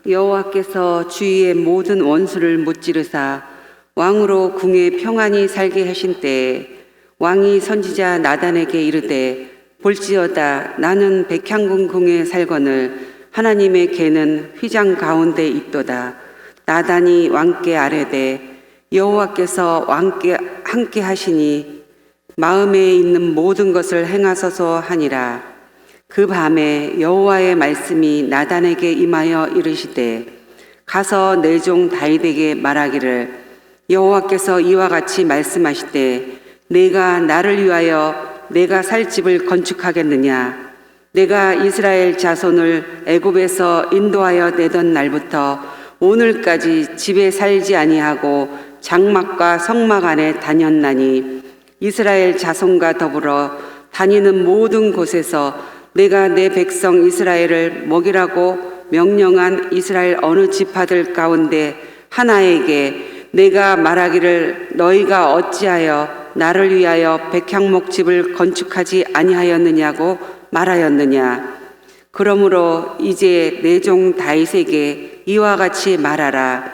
여호와께서 주위의 모든 원수를 무찌르사 왕으로 궁에 평안히 살게 하신 때에 왕이 선지자 나단에게 이르되 볼지어다 나는 백향군 궁에 살거늘 하나님의 궤는 휘장 가운데 있도다. 나단이 왕께 아뢰되 여호와께서 왕께 함께 하시니 마음에 있는 모든 것을 행하소서 하니라. 그 밤에 여호와의 말씀이 나단에게 임하여 이르시되 가서 내 종 다윗에게 말하기를 여호와께서 이와 같이 말씀하시되 내가 나를 위하여 내가 살 집을 건축하겠느냐. 내가 이스라엘 자손을 애굽에서 인도하여 내던 날부터 오늘까지 집에 살지 아니하고 장막과 성막 안에 다녔나니 이스라엘 자손과 더불어 다니는 모든 곳에서 내가 내 백성 이스라엘을 먹이라고 명령한 이스라엘 어느 지파들 가운데 하나에게 내가 말하기를 너희가 어찌하여 나를 위하여 백향목 집을 건축하지 아니하였느냐고 말하였느냐. 그러므로 이제 내 종 다윗에게 이와 같이 말하라.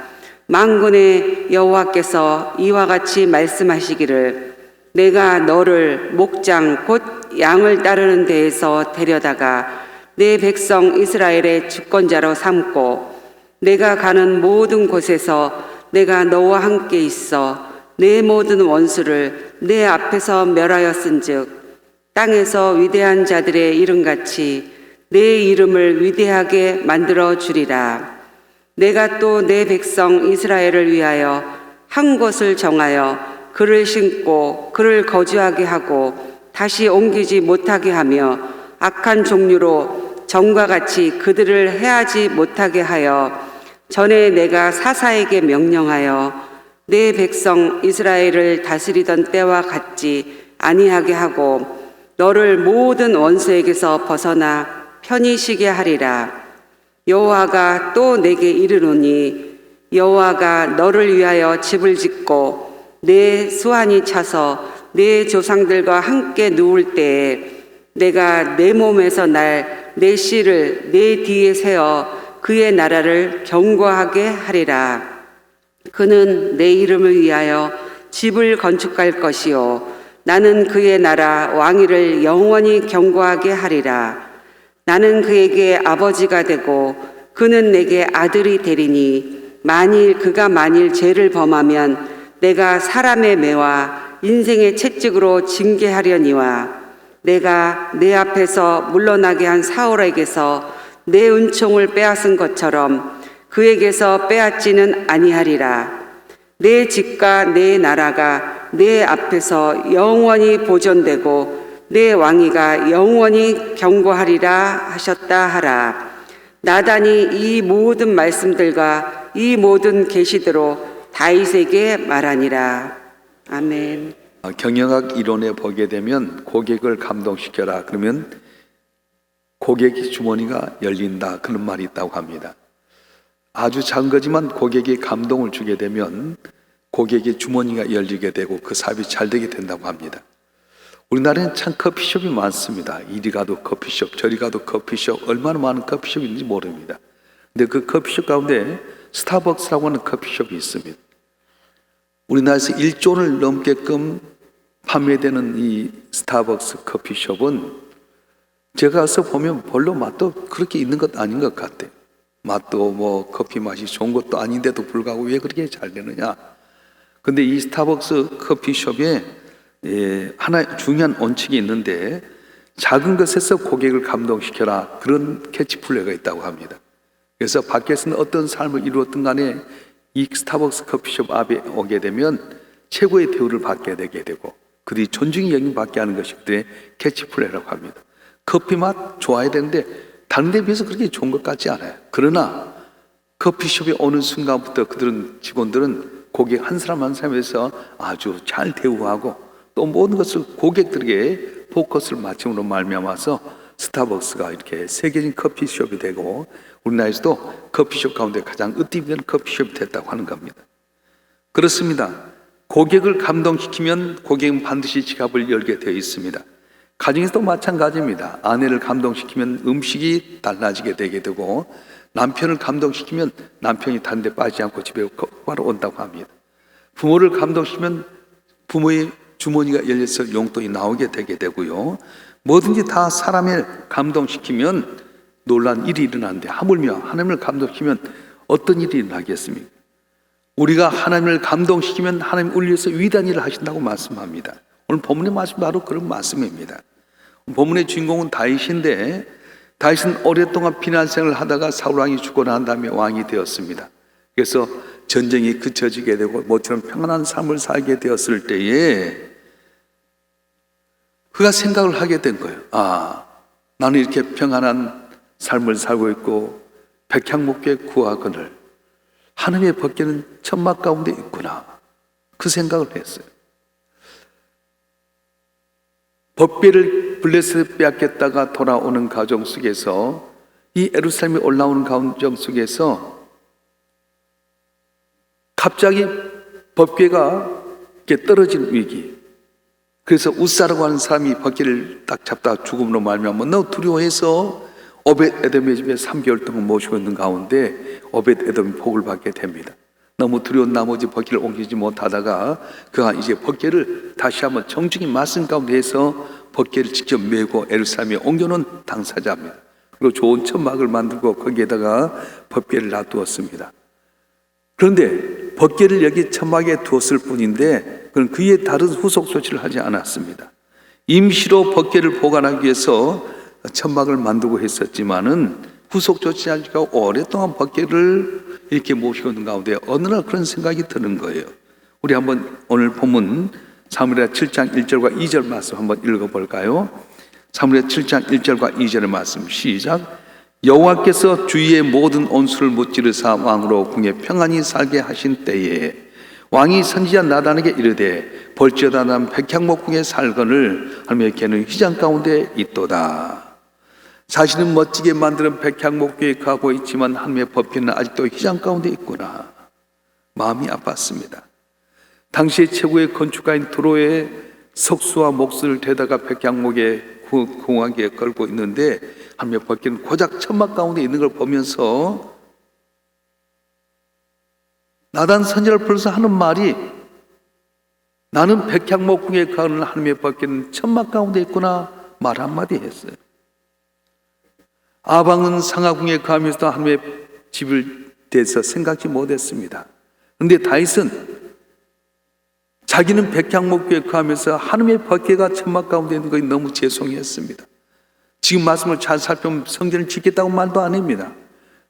만군의 여호와께서 이와 같이 말씀하시기를 내가 너를 목장 곧 양을 따르는 데에서 데려다가 내 백성 이스라엘의 주권자로 삼고 내가 가는 모든 곳에서 내가 너와 함께 있어 내 모든 원수를 내 앞에서 멸하였은즉 땅에서 위대한 자들의 이름같이 내 이름을 위대하게 만들어 주리라. 내가 또 내 백성 이스라엘을 위하여 한 곳을 정하여 그를 심고 그를 거주하게 하고 다시 옮기지 못하게 하며 악한 종류로 전과 같이 그들을 해하지 못하게 하여 전에 내가 사사에게 명령하여 내 백성 이스라엘을 다스리던 때와 같지 아니하게 하고 너를 모든 원수에게서 벗어나 편히 쉬게 하리라. 여호와가 또 내게 이르노니 여호와가 너를 위하여 집을 짓고 내 수완이 차서 내 조상들과 함께 누울 때에 내가 내 몸에서 날 내 씨를 내 뒤에 세워 그의 나라를 견고하게 하리라. 그는 내 이름을 위하여 집을 건축할 것이요 나는 그의 나라 왕위를 영원히 견고하게 하리라. 나는 그에게 아버지가 되고 그는 내게 아들이 되리니 그가 만일 죄를 범하면 내가 사람의 매와 인생의 채찍으로 징계하려니와 내가 내 앞에서 물러나게 한 사울에게서 내 은총을 빼앗은 것처럼 그에게서 빼앗지는 아니하리라. 내 집과 내 나라가 내 앞에서 영원히 보존되고 내 왕위가 영원히 견고하리라 하셨다 하라. 나단이 이 모든 말씀들과 이 모든 계시대로 다윗에게 말하니라. 아멘. 경영학 이론에 보게 되면 고객을 감동시켜라 그러면 고객의 주머니가 열린다 그런 말이 있다고 합니다. 아주 작은 거지만 고객이 감동을 주게 되면 고객의 주머니가 열리게 되고 그 사업이 잘 되게 된다고 합니다. 우리나라에는 참 커피숍이 많습니다. 이리 가도 커피숍, 저리 가도 커피숍, 얼마나 많은 커피숍이 있는지 모릅니다. 근데 그 커피숍 가운데 스타벅스라고 하는 커피숍이 있습니다. 우리나라에서 1조를 넘게끔 판매되는 이 스타벅스 커피숍은 제가 가서 보면 별로 맛도 그렇게 있는 것 아닌 것 같아요. 맛도 뭐 커피 맛이 좋은 것도 아닌데도 불구하고 왜 그렇게 잘 되느냐. 근데 이 스타벅스 커피숍에 하나 중요한 원칙이 있는데 작은 것에서 고객을 감동시켜라 그런 캐치플레이가 있다고 합니다. 그래서 밖에서는 어떤 삶을 이루었든 간에 이 스타벅스 커피숍 앞에 오게 되면 최고의 대우를 받게 되게 되고 그들이 존중이 여김받게 하는 것이 그들의 캐치플레이라고 합니다. 커피 맛 좋아야 되는데 다른 데 비해서 그렇게 좋은 것 같지 않아요. 그러나 커피숍에 오는 순간부터 직원들은 고객 한 사람 한 사람에서 아주 잘 대우하고 또 모든 것을 고객들에게 포커스를 맞춤으로 말미암아서 스타벅스가 이렇게 세계적인 커피숍이 되고 우리나라에서도 커피숍 가운데 가장 으뜸되는 커피숍이 됐다고 하는 겁니다. 그렇습니다. 고객을 감동시키면 고객은 반드시 지갑을 열게 되어 있습니다. 가정에서도 마찬가지입니다. 아내를 감동시키면 음식이 달라지게 되게 되고 남편을 감동시키면 남편이 다른 데 빠지지 않고 집에 바로 온다고 합니다. 부모를 감동시키면 부모의 주머니가 열려서 용돈이 나오게 되게 되고요. 뭐든지 다 사람을 감동시키면 놀란 일이 일어나는데, 하물며 하나님을 감동시키면 어떤 일이 일어나겠습니까? 우리가 하나님을 감동시키면 하나님 우리를 위해서 위대한 일을 하신다고 말씀합니다. 오늘 본문의 말씀 바로 그런 말씀입니다. 본문의 주인공은 다윗인데, 다윗은 오랫동안 피난생활을 하다가 사울왕이 죽고 난 다음에 왕이 되었습니다. 그래서 전쟁이 그쳐지게 되고 모처럼 평안한 삶을 살게 되었을 때에 그가 생각을 하게 된 거예요. 나는 이렇게 평안한 삶을 살고 있고 백향목교에 구하거늘 하나님의 법궤는 천막 가운데 있구나. 그 생각을 했어요. 법궤를 블레셋에 빼앗겼다가 돌아오는 과정 속에서, 이 예루살렘에 올라오는 과정 속에서 갑자기 법궤가 이렇게 떨어진 위기. 그래서 웃사라고 하는 사람이 법궤를 딱 잡다가 죽음으로 말미암아 너무 두려워해서 오벳 에돔의 집에 3개월 동안 모시고 있는 가운데 오벳 에돔이 복을 받게 됩니다. 너무 두려운 나머지 법궤를 옮기지 못하다가 그가 이제 법궤를 다시 한번 정중히 말씀 가운데 해서 법궤를 직접 메고 예루살렘에 옮겨놓은 당사자입니다. 그리고 좋은 천막을 만들고 거기에다가 법궤를 놔두었습니다. 그런데 법궤를 여기 천막에 두었을 뿐인데 그는 그에 다른 후속 조치를 하지 않았습니다. 임시로 법궤를 보관하기 위해서 천막을 만들고 했었지만은 후속 조치하기가 오랫동안 법궤를 이렇게 모시고 있는 가운데 어느 날 그런 생각이 드는 거예요. 우리 한번 오늘 본문 사무엘하 7장 1절과 2절 말씀 한번 읽어볼까요? 사무엘하 7장 1절과 2절의 말씀 시작. 여호와께서 주위의 모든 온수를 무찌르사 왕으로 궁에 평안히 살게 하신 때에 왕이 선지자 나단에게 이르되 볼지어다 난 백향목 궁에 살거늘 하며 걔는 휘장 가운데 있도다. 자신은 멋지게 만드는 백향목교에 가고 있지만 하나님의 법궤는 아직도 휘장 가운데 있구나. 마음이 아팠습니다. 당시의 최고의 건축가인 두로의 석수와 목수를 대다가 백향목에 궁하게 걸고 있는데 하나님의 법궤는 고작 천막 가운데 있는 걸 보면서 나단 선지자를 불러서 하는 말이, 나는 백향목 궁에 가는 하나님의 법궤는 천막 가운데 있구나 말 한마디 했어요. 아방은 상하궁에 가면서도 하나님의 집을 대해서 생각지 못했습니다. 그런데 다윗은 자기는 백향목교에 가면서 하나님의 법궤가 천막 가운데 있는 것이 너무 죄송했습니다. 지금 말씀을 잘 살펴보면 성전을 짓겠다고 말도 안 합니다.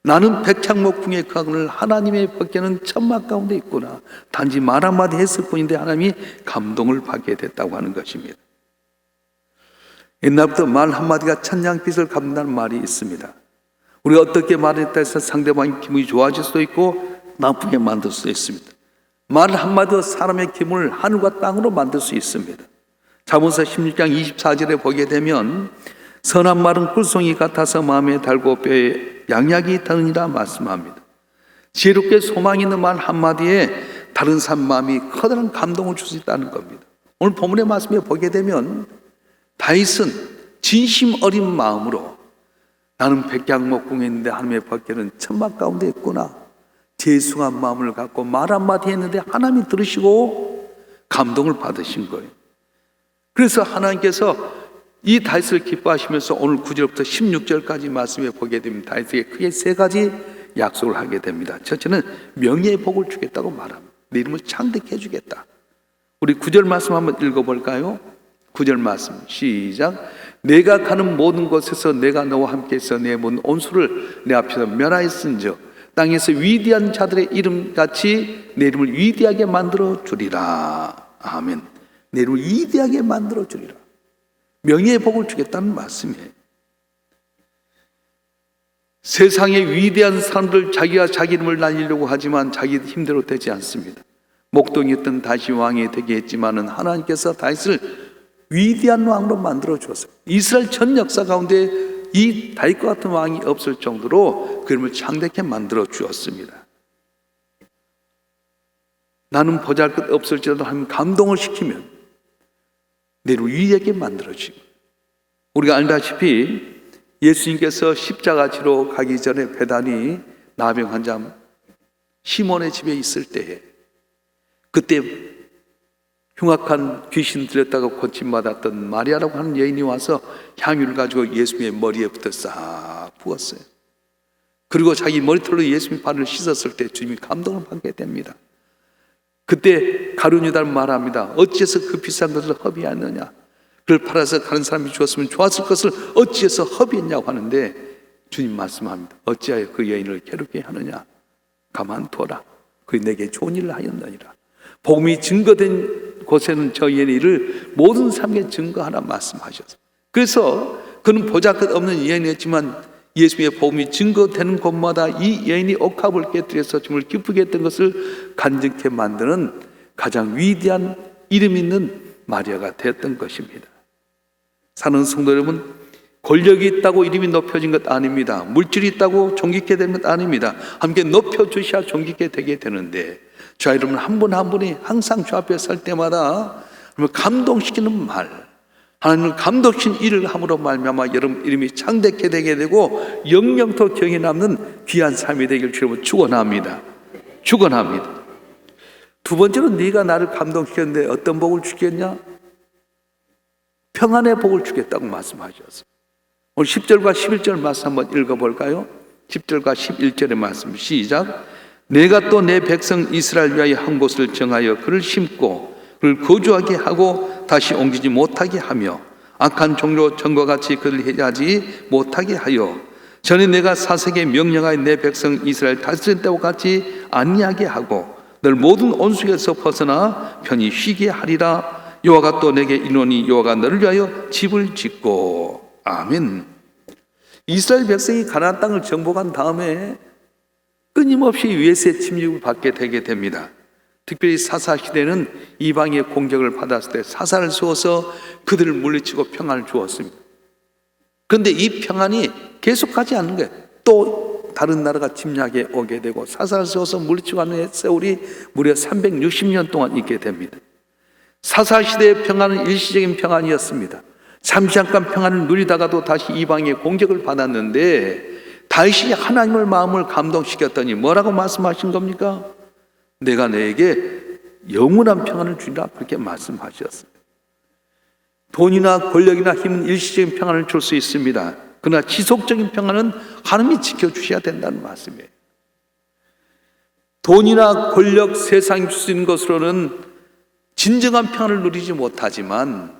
나는 백향목궁에 가거늘 하나님의 법궤는 천막 가운데 있구나. 단지 말 한마디 했을 뿐인데 하나님이 감동을 받게 됐다고 하는 것입니다. 옛날부터 말 한마디가 천냥빛을 갚는다는 말이 있습니다. 우리가 어떻게 말했다 해서 상대방의 기분이 좋아질 수도 있고 나쁘게 만들 수도 있습니다. 말 한마디로 사람의 기분을 하늘과 땅으로 만들 수 있습니다. 잠언서 16장 24절에 보게 되면 선한 말은 꿀송이 같아서 마음에 달고 뼈에 양약이 드느니라 말씀합니다. 지혜롭게 소망 있는 말 한마디에 다른 사람 마음이 커다란 감동을 줄 수 있다는 겁니다. 오늘 본문의 말씀에 보게 되면 다윗은 진심 어린 마음으로 나는 백향목 궁에 있는데 하나님의 법궤는 천막 가운데 있구나. 죄송한 마음을 갖고 말 한마디 했는데 하나님이 들으시고 감동을 받으신 거예요. 그래서 하나님께서 이 다윗을 기뻐하시면서 오늘 9절부터 16절까지 말씀에 보게 되면 다윗에게 크게 세 가지 약속을 하게 됩니다. 첫째는 명예의 복을 주겠다고 말합니다. 내 이름을 창대케 해주겠다. 우리 9절 말씀 한번 읽어볼까요? 9절 말씀 시작. 내가 가는 모든 곳에서 내가 너와 함께 있어 내 모든 온수를 내 앞에서 멸하였은즉 땅에서 위대한 자들의 이름같이 내 이름을 위대하게 만들어 주리라. 아멘. 내 이름을 위대하게 만들어 주리라. 명예의 복을 주겠다는 말씀이에요. 세상의 위대한 사람들 자기가 자기 이름을 날리려고 하지만 자기 힘대로 되지 않습니다. 목동이었던 다시 왕이 되게 했지만은 하나님께서 다윗을 위대한 왕으로 만들어 주었어요. 이스라엘 전 역사 가운데 이 다윗과 같은 왕이 없을 정도로 그 이름을 창대케 만들어 주었습니다. 나는 보잘것 없을지라도 하나님 감동을 시키면 내 이름을 위대하게 만들어지고, 우리가 알다시피 예수님께서 십자가 지러 가기 전에 베다니 나병 환자 시몬의 집에 있을 때에, 그때 흉악한 귀신 들렸다가 고침받았던 마리아라고 하는 여인이 와서 향유를 가지고 예수님의 머리에부터 싹 부었어요. 그리고 자기 머리털로 예수님 발을 씻었을 때 주님이 감동을 받게 됩니다. 그때 가룟 유다는 말합니다. 어찌해서 그 비싼 것을 허비하느냐? 그를 팔아서 다른 사람이 주었으면 좋았을 것을 어찌해서 허비했냐고 하는데, 주님 말씀합니다. 어찌하여 그 여인을 괴롭게 하느냐? 가만두어라. 그 내게 좋은 일을 하였느니라. 복음이 증거된 곳에는 저 여인의 일을 모든 사람에게 증거하라 말씀하셨어요. 그래서 그는 보잘것없는 여인이었지만 예수님의 복음이 증거되는 곳마다 이 여인이 옥합을 깨뜨려서 주님을 기쁘게 했던 것을 간증케 만드는 가장 위대한 이름 있는 마리아가 되었던 것입니다. 사는 성도 여러분, 권력이 있다고 이름이 높여진 것 아닙니다. 물질이 있다고 존귀케 되는 것 아닙니다. 함께 높여주셔야 존귀케 되게 되는데, 저 여러분 한 분 한 분이 항상 주 앞에 설 때마다 감동시키는 말, 하나님을 감동시킨 일을 함으로 말미암아 여러분 이름이 창대케 되게 되고 영영토 기억에 남는 귀한 삶이 되길 주님은 축원합니다. 축원합니다. 두 번째로 네가 나를 감동시켰는데 어떤 복을 주겠냐? 평안의 복을 주겠다고 말씀하셨어요. 오늘 10절과 11절 말씀 한번 읽어볼까요? 10절과 11절의 말씀 시작. 내가 또 내 백성 이스라엘 위하여 한 곳을 정하여 그를 심고 그를 거주하게 하고 다시 옮기지 못하게 하며 악한 종로 전과 같이 그를 해하지 못하게 하여 전에 내가 사색에 명령하여 내 백성 이스라엘 다스린 때와 같이 안니하게 하고 늘 모든 온속에서 벗어나 편히 쉬게 하리라. 여호와가 또 내게 이르노니 여호와가 너를 위하여 집을 짓고. 아멘. 이스라엘 백성이 가나안 땅을 정복한 다음에 끊임없이 외세 침입을 받게 되게 됩니다. 특별히 사사 시대는 이방의 공격을 받았을 때 사사를 세워서 그들을 물리치고 평안을 주었습니다. 그런데 이 평안이 계속하지 않는 거예요. 또 다른 나라가 침략에 오게 되고 사사를 세워서 물리치고 하는 세월이 무려 360년 동안 있게 됩니다. 사사 시대의 평안은 일시적인 평안이었습니다. 잠시잠깐 평안을 누리다가도 다시 이방의 공격을 받았는데 다윗이 하나님의 마음을 감동시켰더니 뭐라고 말씀하신 겁니까? 내가 너에게 영원한 평안을 주리라 그렇게 말씀하셨어요. 돈이나 권력이나 힘은 일시적인 평안을 줄 수 있습니다. 그러나 지속적인 평안은 하나님이 지켜주셔야 된다는 말씀이에요. 돈이나 권력, 세상이 줄 수 있는 것으로는 진정한 평안을 누리지 못하지만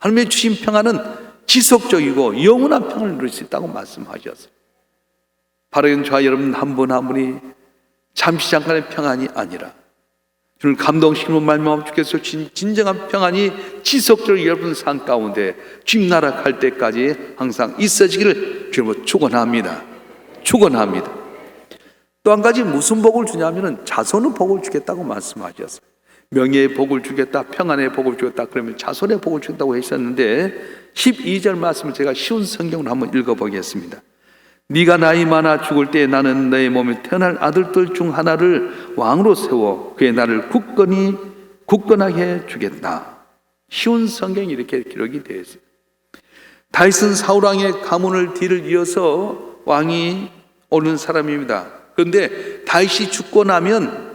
하나님의 주신 평안은 지속적이고 영원한 평안을 누릴 수 있다고 말씀하셨어요. 바로 저와 여러분 한 분 한 분이 잠시 잠깐의 평안이 아니라 주를 감동시키는 말미암아 주께서 주신 진정한 평안이 지속적으로 여러분 삶 가운데 주님 나라 갈 때까지 항상 있어지기를 주님으로 축원합니다. 축원합니다. 또 한 가지 무슨 복을 주냐면은 자손의 복을 주겠다고 말씀하셨어요. 명예의 복을 주겠다, 평안의 복을 주겠다, 그러면 자손의 복을 주겠다고 하셨는데 12절 말씀을 제가 쉬운 성경으로 한번 읽어보겠습니다. 네가 나이 많아 죽을 때 나는 너의 몸에 태어날 아들들 중 하나를 왕으로 세워 그의 나를 굳건하게 주겠다. 쉬운 성경이 이렇게 기록이 되어 있어요. 다윗은 사울왕의 가문을 뒤를 이어서 왕이 오는 사람입니다. 그런데 다윗이 죽고 나면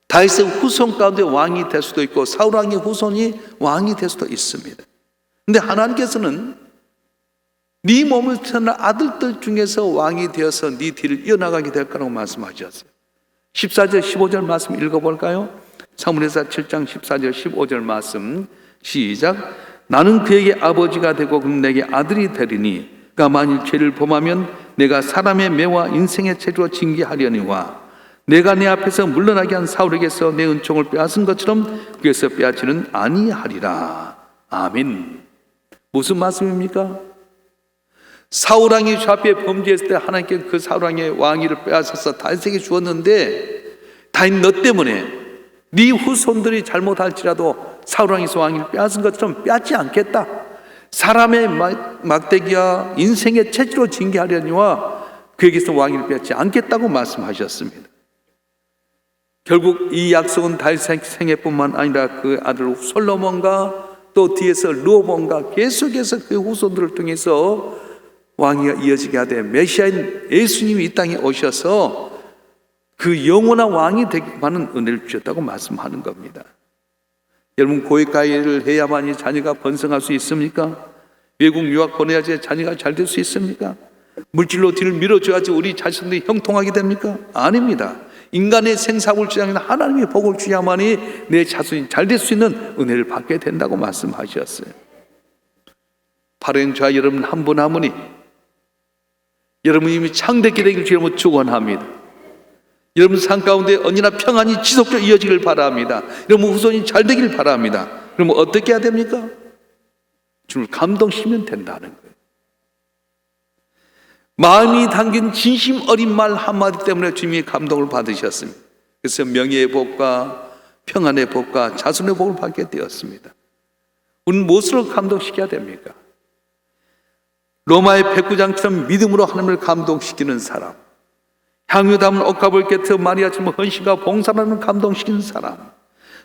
다윗의 후손 가운데 왕이 될 수도 있고 사울왕의 후손이 왕이 될 수도 있습니다. 그런데 하나님께서는 네 몸을 태어난 아들들 중에서 왕이 되어서 네 뒤를 이어나가게 될 거라고 말씀하셨어요. 14절 15절 말씀 읽어볼까요? 사무엘상 7장 14절 15절 말씀 시작. 나는 그에게 아버지가 되고 그는 내게 아들이 되리니 그가 만일 죄를 범하면 내가 사람의 매와 인생의 죄로 징계하려니와 내가 내 앞에서 물러나게 한 사울에게서 내 은총을 빼앗은 것처럼 그에서 빼앗지는 아니하리라. 아멘. 무슨 말씀입니까? 사울왕이 주 앞에 범죄했을 때 하나님께 그 사울왕의 왕위를 빼앗아서 다윗에게 주었는데 다윗 너 때문에 네 후손들이 잘못할지라도 사울왕에서 왕위를 빼앗은 것처럼 빼앗지 않겠다. 사람의 막대기와 인생의 체질로 징계하려니와 그에게서 왕위를 빼앗지 않겠다고 말씀하셨습니다. 결국 이 약속은 다윗 생애뿐만 아니라 그 아들 솔로몬과 또 뒤에서 르호보암과 계속해서 그 후손들을 통해서 왕위가 이어지게 하되 메시아인 예수님이 이 땅에 오셔서 그 영원한 왕이 되게 하는 은혜를 주셨다고 말씀하는 겁니다. 여러분, 고액가해를 해야만이 자녀가 번성할 수 있습니까? 외국 유학 보내야지 자녀가 잘 될 수 있습니까? 물질로 뒤를 밀어줘야지 우리 자신들이 형통하게 됩니까? 아닙니다. 인간의 생사를 주장하는 하나님의 복을 주야만이 내 자손이 잘 될 수 있는 은혜를 받게 된다고 말씀하셨어요. 바른 자 여러분 한 분 한 분이 여러분이 창대케 되길 주님으로 축원합니다. 여러분 삶 가운데 언제나 평안이 지속적으로 이어지길 바랍니다. 여러분 후손이 잘 되길 바랍니다. 그러면 어떻게 해야 됩니까? 주님을 감동시키면 된다는 거예요. 마음이 담긴 진심 어린 말 한마디 때문에 주님이 감동을 받으셨습니다. 그래서 명예의 복과 평안의 복과 자손의 복을 받게 되었습니다. 우리는 무엇으로 감동시켜야 됩니까? 로마의 백부장처럼 믿음으로 하나님을 감동시키는 사람, 향유 담은 옷값을 곁에 마리아처럼 헌신과 봉사라는 감동시키는 사람,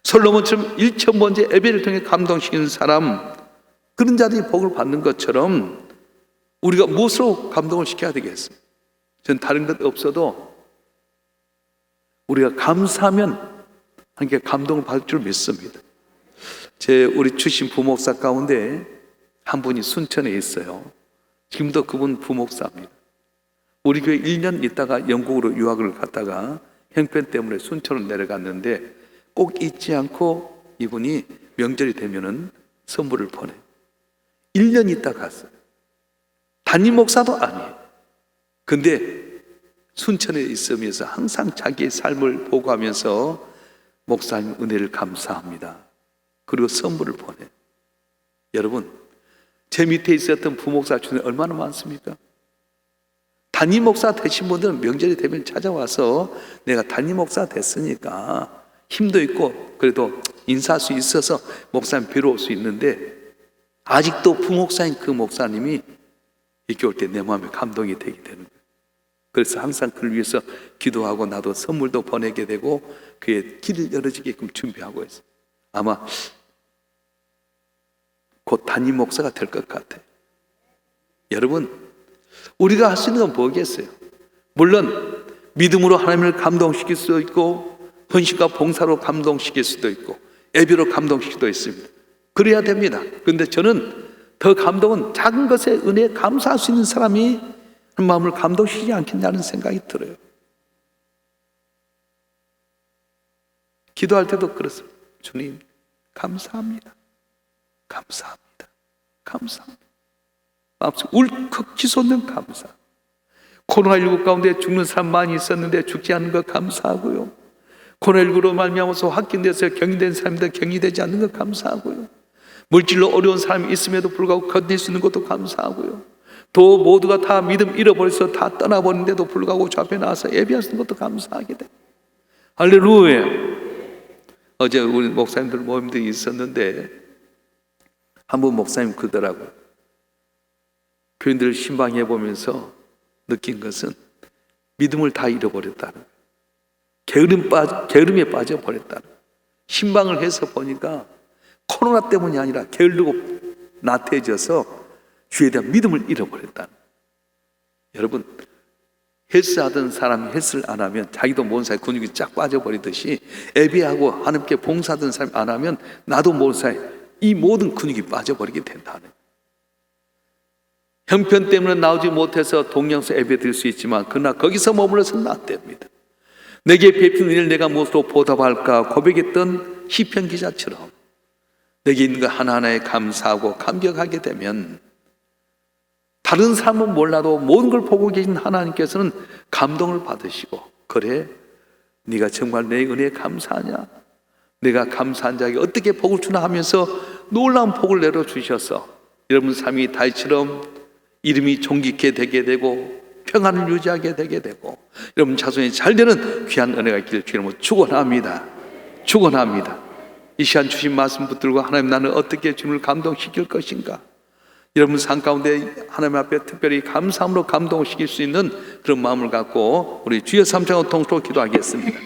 솔로몬처럼 일천번째 예배를 통해 감동시키는 사람, 그런 자들이 복을 받는 것처럼 우리가 무엇으로 감동을 시켜야 되겠습니까? 전 다른 것 없어도 우리가 감사하면 함께 감동을 받을 줄 믿습니다. 우리 출신 부목사 가운데 한 분이 순천에 있어요. 지금도 그분 부목사입니다. 우리 교회 1년 있다가 영국으로 유학을 갔다가 형편 때문에 순천으로 내려갔는데 꼭 잊지 않고 이분이 명절이 되면은 선물을 보내요. 1년 있다 갔어요. 담임 목사도 아니에요. 근데 순천에 있으면서 항상 자기의 삶을 보고하면서 목사님 은혜를 감사합니다. 그리고 선물을 보내요. 여러분, 제 밑에 있었던 부목사 중에 얼마나 많습니까? 담임 목사 되신 분들은 명절이 되면 찾아와서 내가 담임 목사 됐으니까 힘도 있고 그래도 인사할 수 있어서 목사님 뵈러 올 수 있는데 아직도 부목사인 그 목사님이 이렇게 올 때 내 마음에 감동이 되게 되는 거예요. 그래서 항상 그를 위해서 기도하고 나도 선물도 보내게 되고 그의 길을 열어지게끔 준비하고 있어요. 아마 곧 담임 목사가 될 것 같아요. 여러분, 우리가 할 수 있는 건 뭐겠어요? 물론 믿음으로 하나님을 감동시킬 수도 있고 헌신과 봉사로 감동시킬 수도 있고 예배로 감동시킬 수도 있습니다. 그래야 됩니다. 그런데 저는 더 감동은 작은 것에 은혜에 감사할 수 있는 사람이 마음을 감동시키지 않겠냐는 생각이 들어요. 기도할 때도 그렇습니다. 주님 감사합니다. 감사합니다. 감사합니다. 마음속 울컥 치솟는 감사. 코로나19 가운데 죽는 사람 많이 있었는데 죽지 않는 것 감사하고요. 코로나19로 말미암아서 확진돼서 격리된 사람들 격리되지 않는 것 감사하고요. 물질로 어려운 사람이 있음에도 불구하고 견딜 수 있는 것도 감사하고요. 또 모두가 다 믿음 잃어버려서 다 떠나버리는데도 불구하고 저 앞에 나와서 예배할 수 있는 것도 감사하게 돼. 할렐루야. 어제 우리 목사님들 모임들이 있었는데 한 분 목사님 그러더라고요. 교인들을 신방해 보면서 느낀 것은 믿음을 다 잃어버렸다는 거예요. 게으름에 빠져버렸다는 거예요. 신방을 해서 보니까 코로나 때문이 아니라 게을르고 나태해져서 주에 대한 믿음을 잃어버렸다는 거예요. 여러분, 헬스하던 사람이 헬스를 안 하면 자기도 모르는 사이에 근육이 쫙 빠져버리듯이 예배하고 하나님께 봉사하던 사람이 안 하면 나도 모르는 사이에 이 모든 근육이 빠져버리게 된다는 거예요. 형편 때문에 나오지 못해서 동양서 예배 드릴 수 있지만 그러나 거기서 머물러서는 안 됩니다. 내게 베푼 일을 내가 무엇으로 보답할까 고백했던 시편 기자처럼 내게 있는 것 하나하나에 감사하고 감격하게 되면 다른 사람은 몰라도 모든 걸 보고 계신 하나님께서는 감동을 받으시고 그래 네가 정말 내 은혜에 감사하냐? 내가 감사한 자에게 어떻게 복을 주나 하면서 놀라운 복을 내려주셔서 여러분 삶이 달처럼 이름이 존귀케 되게 되고 평안을 유지하게 되게 되고 여러분 자손이 잘 되는 귀한 은혜가 있기를 주님으로 축원합니다. 축원합니다. 이 시간 주신 말씀 붙들고 하나님 나는 어떻게 주님을 감동시킬 것인가? 여러분 삶 가운데 하나님 앞에 특별히 감사함으로 감동시킬 수 있는 그런 마음을 갖고 우리 주여 삼창을 통으로 기도하겠습니다.